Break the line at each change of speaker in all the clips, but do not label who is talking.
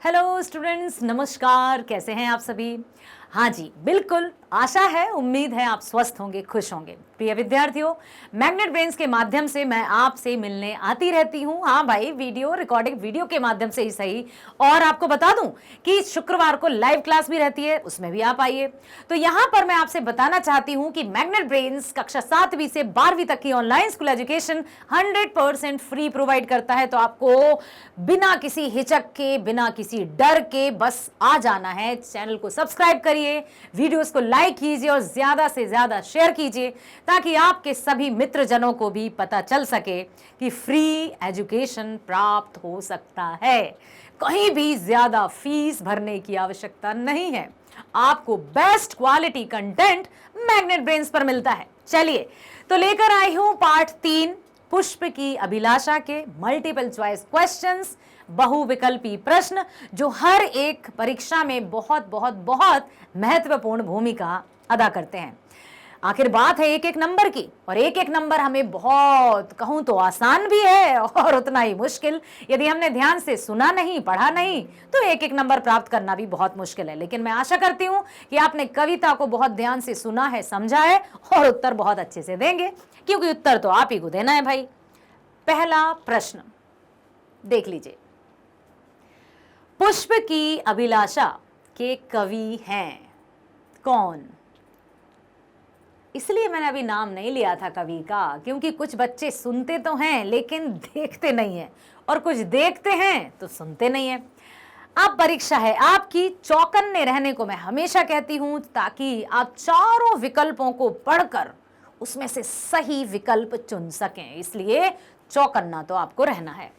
Hello students, नमस्कार। कैसे हैं आप सभी? हाँ जी, बिल्कुल आशा है, उम्मीद है आप स्वस्थ होंगे, खुश होंगे। प्रिय विद्यार्थियों, मैग्नेट ब्रेन्स के माध्यम से मैं आपसे मिलने आती रहती हूँ। हाँ भाई, वीडियो रिकॉर्डिंग वीडियो के माध्यम से ही सही। और आपको बता दूं कि शुक्रवार को लाइव क्लास भी रहती है, उसमें भी आप आइए। तो यहाँ पर मैं आपसे बताना चाहती हूँ कि मैग्नेट ब्रेन्स कक्षा 7वीं से 12वीं तक की online school education 100% free provide करता है। तो आपको बिना किसी हिचक के, बिना किसी डर के बस आ जाना है। चैनल को सब्सक्राइब करिए, वीडियोस को लाइक कीजिए और ज्यादा से ज्यादा शेयर कीजिए, ताकि आपके सभी मित्रजनों को भी पता चल सके कि फ्री एजुकेशन प्राप्त हो सकता है। कहीं भी ज्यादा फीस भरने की आवश्यकता नहीं है। आपको best quality content magnet brains पर मिलता है। चलिए, तो लेकर आई हूं पार्ट 3, पुष्प की अभिलाषा के मल्टीपल चॉइस क्वेश्चंस, बहुविकल्पी प्रश्न, जो हर एक परीक्षा में बहुत बहुत बहुत महत्वपूर्ण भूमिका अदा करते हैं। आखिर बात है एक एक नंबर की, और एक एक नंबर हमें बहुत कहूं तो आसान भी है और उतना ही मुश्किल। यदि हमने ध्यान से सुना नहीं, पढ़ा नहीं, तो एक एक नंबर प्राप्त करना भी बहुत मुश्किल है। लेकिन मैं आशा करती हूं कि आपने कविता को बहुत ध्यान से सुना है, समझा है और उत्तर बहुत अच्छे से देंगे, क्योंकि उत्तर तो आप ही को देना है भाई। पहला प्रश्न देख लीजिए। पुष्प की अभिलाषा के कवि हैं कौन? इसलिए मैंने अभी नाम नहीं लिया था कवि का, क्योंकि कुछ बच्चे सुनते तो हैं लेकिन देखते नहीं हैं, और कुछ देखते हैं तो सुनते नहीं हैं। अब परीक्षा है आपकी, चौकन्ने रहने को मैं हमेशा कहती हूं, ताकि आप चारों विकल्पों को पढ़कर उसमें से सही विकल्प चुन सकें। इसलिए चौकन्ना तो आपको रहना है।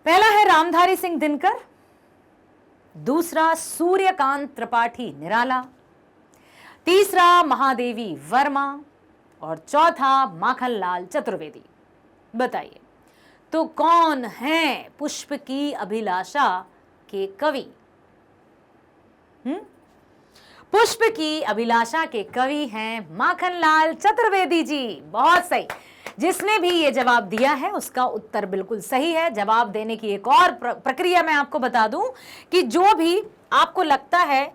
पहला है रामधारी सिंह दिनकर, दूसरा सूर्यकांत त्रिपाठी निराला, तीसरा महादेवी वर्मा, और चौथा माखनलाल चतुर्वेदी। बताइए, तो कौन है पुष्प की अभिलाषा के कवि? पुष्प की अभिलाषा के कवि हैं माखनलाल चतुर्वेदी जी। बहुत सही। जिसने भी ये जवाब दिया है उसका उत्तर बिल्कुल सही है। जवाब देने की एक और प्रक्रिया मैं आपको बता दूं कि जो भी आपको लगता है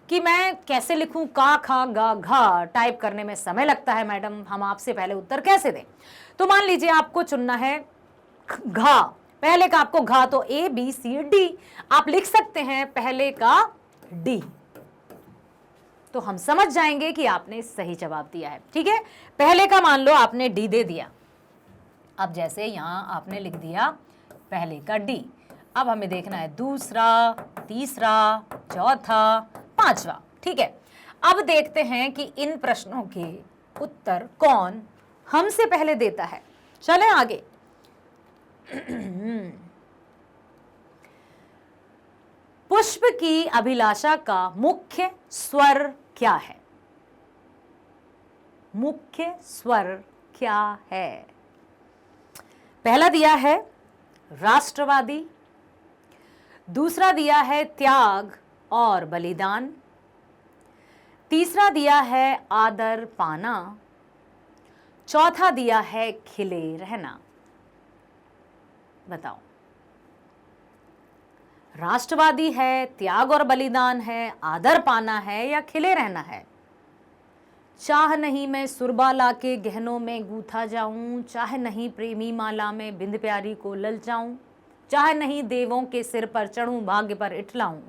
कि मैं कैसे लिखूं, का, खा, गा, घा टाइप करने में समय लगता है मैडम, हम आपसे पहले उत्तर कैसे दें? तो मान लीजिए आपको चुनना है घा, पहले का आपको घा, तो ए बी सी डी आप लिख सकते हैं, पहले का डी, तो हम समझ जाएंगे कि आपने सही जवाब दिया है। ठीक है, पहले का मान लो आपने डी दे दिया। अब जैसे यहां आपने लिख दिया पहले का डी, अब हमें देखना है दूसरा, तीसरा, चौथा, पांचवा। ठीक है, अब देखते हैं कि इन प्रश्नों के उत्तर कौन हमसे पहले देता है। चलें आगे। पुष्प की अभिलाषा का मुख्य स्वर क्या है? मुख्य स्वर क्या है? पहला दिया है राष्ट्रवादी, दूसरा दिया है त्याग और बलिदान, तीसरा दिया है आदर पाना, चौथा दिया है खिले रहना। बताओ, राष्ट्रवादी है, त्याग और बलिदान है, आदर पाना है, या खिले रहना है? चाह नहीं मैं सुरबाला के गहनों में गूथा जाऊं, चाह नहीं प्रेमी माला में बिंद प्यारी को ललचाऊं, चाह नहीं देवों के सिर पर चढ़ूं भाग्य पर इठलाऊं।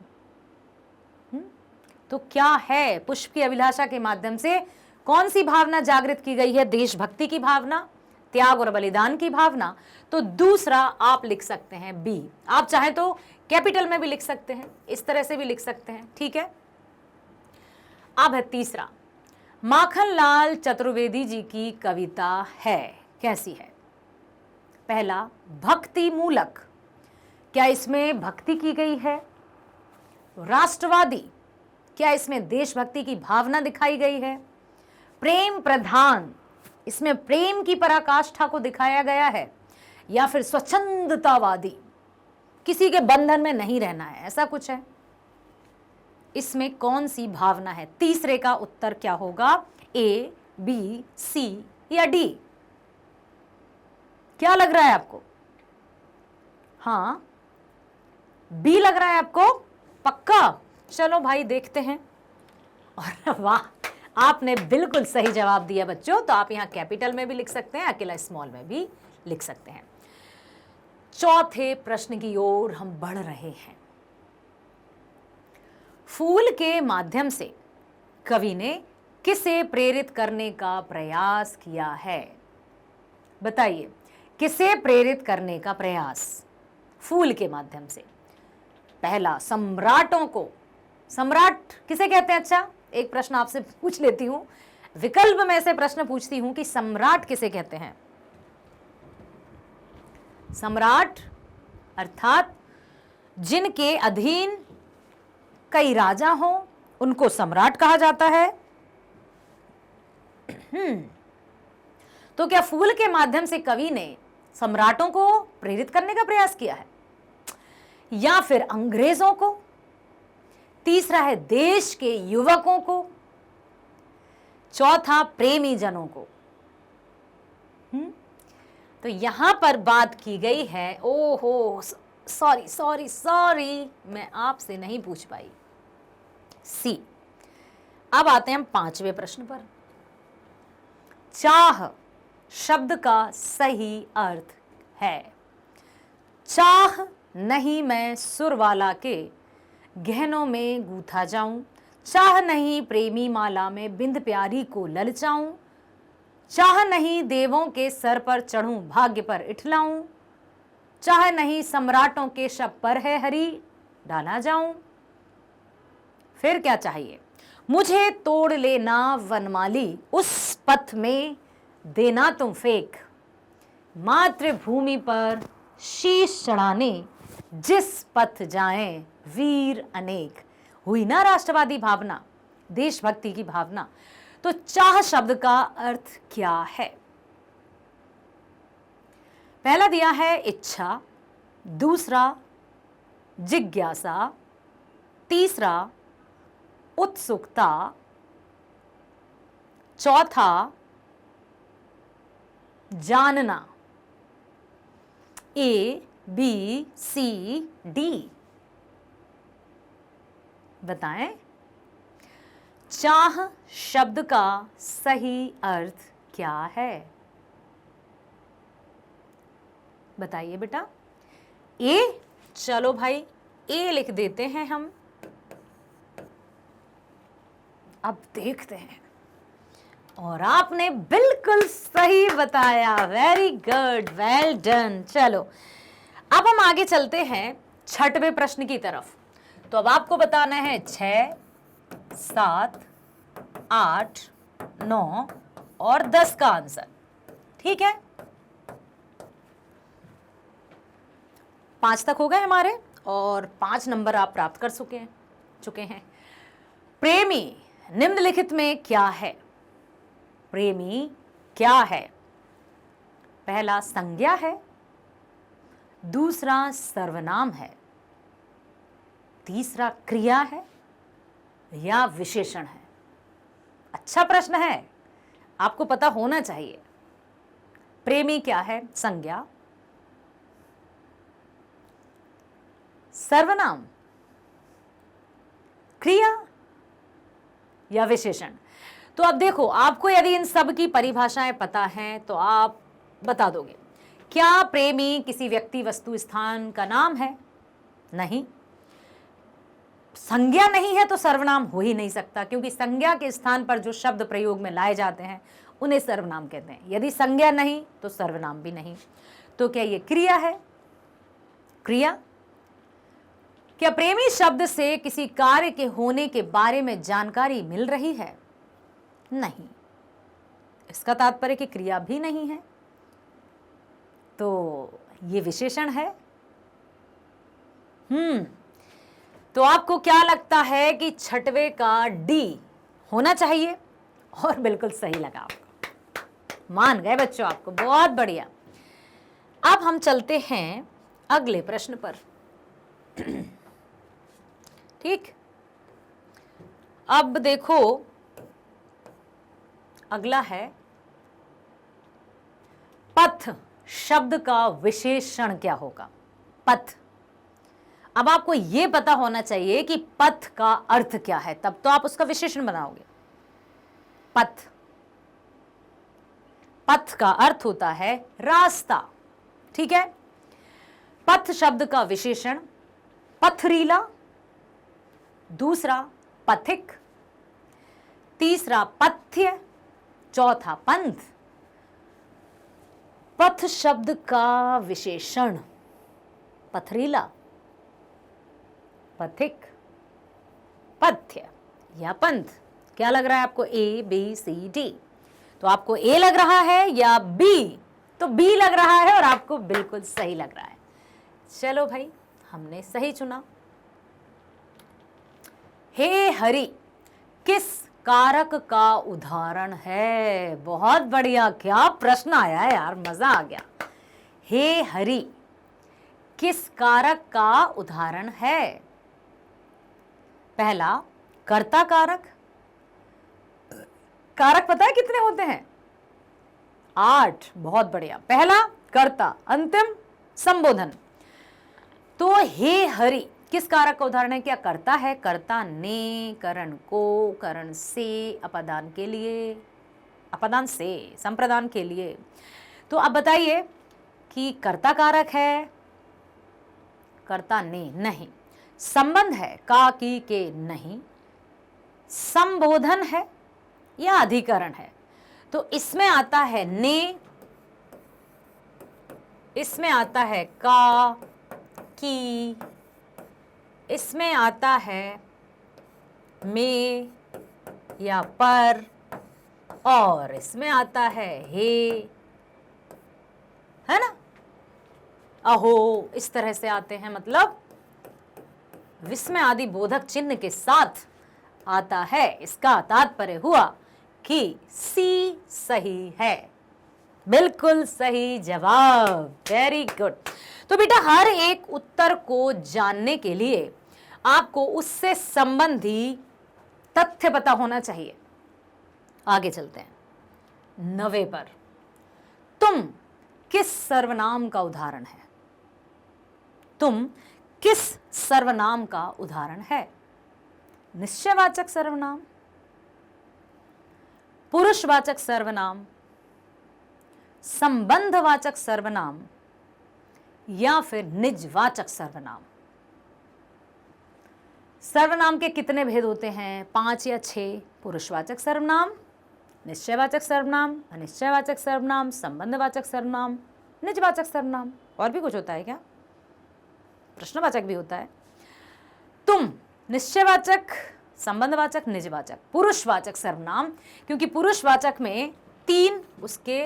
तो क्या है पुष्प की अभिलाषा के माध्यम से कौन सी भावना जागृत की गई है? देशभक्ति की भावना, त्याग और बलिदान की भावना। तो दूसरा आप लिख सकते हैं बी। आप चाहें तो कैपिटल में भी लिख सकते हैं, इस तरह से भी लिख सकते हैं। ठीक है, अब है तीसरा। माखनलाल चतुर्वेदी जी की कविता है, कैसी है? पहला, भक्ति मूलक, क्या इसमें भक्ति की गई है? राष्ट्रवादी, क्या इसमें देशभक्ति की भावना दिखाई गई है? प्रेम प्रधान, इसमें प्रेम की पराकाष्ठा को दिखाया गया है? या फिर स्वच्छंदतावादी, किसी के बंधन में नहीं रहना है, ऐसा कुछ है? इसमें कौन सी भावना है? तीसरे का उत्तर क्या होगा? ए, बी, सी या डी? क्या लग रहा है आपको? हाँ, बी लग रहा है आपको? पक्का? चलो भाई देखते हैं। और वाह, आपने बिल्कुल सही जवाब दिया बच्चों। तो आप यहां कैपिटल में भी लिख सकते हैं, अकेला स्मॉल में भी लिख सकते हैं। चौथे प्रश्न की ओर हम बढ़ रहे हैं। फूल के माध्यम से कवि ने किसे प्रेरित करने का प्रयास किया है? बताइए, किसे प्रेरित करने का प्रयास फूल के माध्यम से? पहला, सम्राटों को। सम्राट किसे कहते हैं? अच्छा, एक प्रश्न आपसे पूछ लेती हूं, विकल्प में से प्रश्न पूछती हूं कि सम्राट किसे कहते हैं? सम्राट अर्थात जिनके अधीन कई राजा हों, उनको सम्राट कहा जाता है। तो क्या फूल के माध्यम से कवि ने सम्राटों को प्रेरित करने का प्रयास किया है, या फिर अंग्रेजों को? तीसरा है देश के युवकों को। चौथा प्रेमी जनों को। तो यहां पर बात की गई है, ओहो सॉरी सॉरी सॉरी, मैं आपसे नहीं पूछ पाई। सी। अब आते हैं हम पांचवें प्रश्न पर। चाह शब्द का सही अर्थ है। चाह नहीं मैं सुर वाला के गहनों में गूथा जाऊं, चाह नहीं प्रेमी माला में बिंद प्यारी को ललचाऊं, चाह नहीं देवों के सर पर चढ़ूं भाग्य पर इठलाऊं, चाह नहीं सम्राटों के शब पर है हरी डाला जाऊं। फिर क्या चाहिए? मुझे तोड़ लेना वनमाली, उस पथ में देना तुम फेंक, मातृभूमि पर शीश चढ़ाने जिस पथ जाएं वीर अनेक। हुई ना राष्ट्रवादी भावना, देशभक्ति की भावना। तो चाह शब्द का अर्थ क्या है? पहला दिया है इच्छा, दूसरा जिज्ञासा, तीसरा उत्सुकता, चौथा जानना। ए बी सी डी बताएं। चाह शब्द का सही अर्थ क्या है? बताइए बेटा। ए, चलो भाई ए लिख देते हैं हम। अब देखते हैं, और आपने बिल्कुल सही बताया, वेरी गुड, वेल डन। चलो अब हम आगे चलते हैं छठवें प्रश्न की तरफ। तो अब आपको बताना है 6, 7, 8, 9 और 10 का आंसर। ठीक है, 5 तक हो गए हमारे, और 5 नंबर आप प्राप्त कर चुके हैं। प्रेमी निम्नलिखित में क्या है? प्रेमी क्या है? पहला संज्ञा है, दूसरा सर्वनाम है, तीसरा क्रिया है, या विशेषण है? अच्छा प्रश्न है, आपको पता होना चाहिए। प्रेमी क्या है? संज्ञा, सर्वनाम, क्रिया या विशेषण? तो अब देखो, आपको यदि इन सब की परिभाषाएं पता हैं तो आप बता दोगे। क्या प्रेमी किसी व्यक्ति, वस्तु, स्थान का नाम है? नहीं। संज्ञा नहीं है तो सर्वनाम हो ही नहीं सकता, क्योंकि संज्ञा के स्थान पर जो शब्द प्रयोग में लाए जाते हैं उन्हें सर्वनाम कहते हैं। यदि संज्ञा नहीं तो सर्वनाम भी नहीं। तो क्या ये क्रिया है? क्रिया। क्या प्रेमी शब्द से किसी कार्य के होने के बारे में जानकारी मिल रही है? नहीं। इसका तात्पर्य कि क्रिया भी नहीं है, तो ये विशेषण है। तो आपको क्या लगता है कि छठवें का डी होना चाहिए? और बिल्कुल सही लगा आपको, मान गए बच्चों आपको, बहुत बढ़िया। अब हम चलते हैं अगले प्रश्न पर। ठीक, अब देखो अगला है, पथ शब्द का विशेषण क्या होगा? पथ। अब आपको यह पता होना चाहिए कि पथ का अर्थ क्या है, तब तो आप उसका विशेषण बनाओगे। पथ, पथ का अर्थ होता है रास्ता, ठीक है। पथ शब्द का विशेषण पथरीला, दूसरा पथिक, तीसरा पथ्य, चौथा पंथ। पथ शब्द का विशेषण पथरीला, पथिक, पथ्य या पंथ। क्या लग रहा है आपको? ए, बी, सी, डी। तो आपको ए लग रहा है या बी? तो बी लग रहा है और आपको बिल्कुल सही लग रहा है। चलो भाई, हमने सही चुना। हे हरि किस कारक का उदाहरण है? बहुत बढ़िया, क्या प्रश्न आया है यार, मजा आ गया। हे हरि किस कारक का उदाहरण है? पहला कर्ता कारक। कारक पता है कितने होते हैं? 8। बहुत बढ़िया। पहला कर्ता, अंतिम संबोधन। तो हे हरि किस कारक का उदाहरण है? क्या कर्ता है? कर्ता ने, करण को, करण से, अपादान के लिए, अपादान से, संप्रदान के लिए। तो अब बताइए कि कर्ता कारक है? कर्ता ने नहीं। संबंध है का, की, के? नहीं। संबोधन है या अधिकरण है? तो इसमें आता है ने, इसमें आता है का, की, इसमें आता है में या पर, और इसमें आता है हे, है ना, अहो, इस तरह से आते हैं। मतलब विस्मय आदि बोधक चिन्ह के साथ आता है। इसका तात्पर्य हुआ कि सी सही है। बिल्कुल सही जवाब, वेरी गुड। तो बेटा हर एक उत्तर को जानने के लिए आपको उससे संबंधी तथ्य पता होना चाहिए। आगे चलते हैं 9वें पर। तुम किस सर्वनाम का उदाहरण है? तुम किस सर्वनाम का उदाहरण है? निश्चयवाचक सर्वनाम, पुरुषवाचक सर्वनाम, संबंधवाचक सर्वनाम या फिर निजवाचक सर्वनाम। सर्वनाम के कितने भेद होते हैं? 5 या 6। पुरुषवाचक सर्वनाम, निश्चयवाचक सर्वनाम, अनिश्चयवाचक सर्वनाम, संबंधवाचक सर्वनाम, निजवाचक सर्वनाम। और भी कुछ होता है क्या? प्रश्नवाचक भी होता है। तुम निश्चयवाचक, संबंधवाचक, निजवाचक, पुरुषवाचक सर्वनाम, क्योंकि पुरुषवाचक में 3 उसके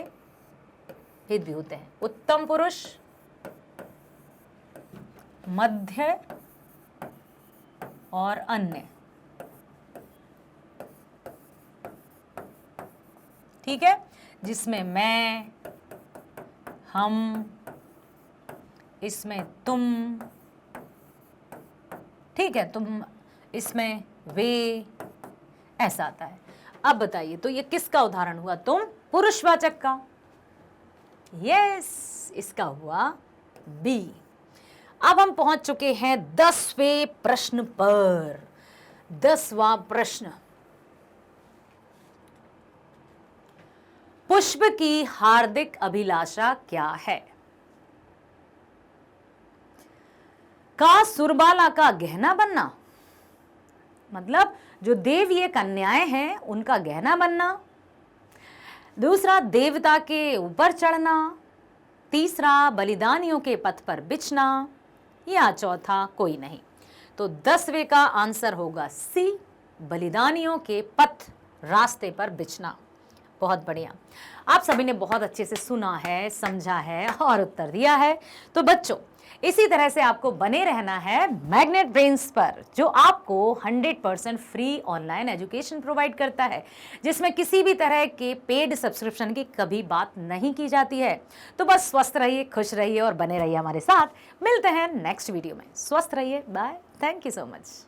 भेद भी होते हैं। उत्तम पुरुष, मध्य और अन्य। ठीक है, जिसमें मैं, हम, इसमें तुम, ठीक है, तुम, इसमें वे, ऐसा आता है। अब बताइए तो ये किसका उदाहरण हुआ? तुम पुरुषवाचक का। यस, इसका हुआ बी। अब हम पहुंच चुके हैं 10वें प्रश्न पर। 10वां प्रश्न। पुष्प की हार्दिक अभिलाषा क्या है? का सुरबाला का गहना बनना, मतलब जो देवीय कन्याएं हैं उनका गहना बनना। दूसरा देवता के ऊपर चढ़ना। तीसरा बलिदानियों के पथ पर बिछना, या चौथा कोई नहीं। तो 10वें का आंसर होगा सी, बलिदानियों के पथ, रास्ते पर बिछना। बहुत बढ़िया, आप सभी ने बहुत अच्छे से सुना है, समझा है और उत्तर दिया है। तो बच्चों, इसी तरह से आपको बने रहना है मैग्नेट ब्रेन्स पर, जो आपको 100% फ्री ऑनलाइन एजुकेशन प्रोवाइड करता है, जिसमें किसी भी तरह के पेड सब्सक्रिप्शन की कभी बात नहीं की जाती है। तो बस स्वस्थ रहिए, खुश रहिए और बने रहिए हमारे साथ। मिलते हैं नेक्स्ट वीडियो में। स्वस्थ रहिए, bye, thank you so much.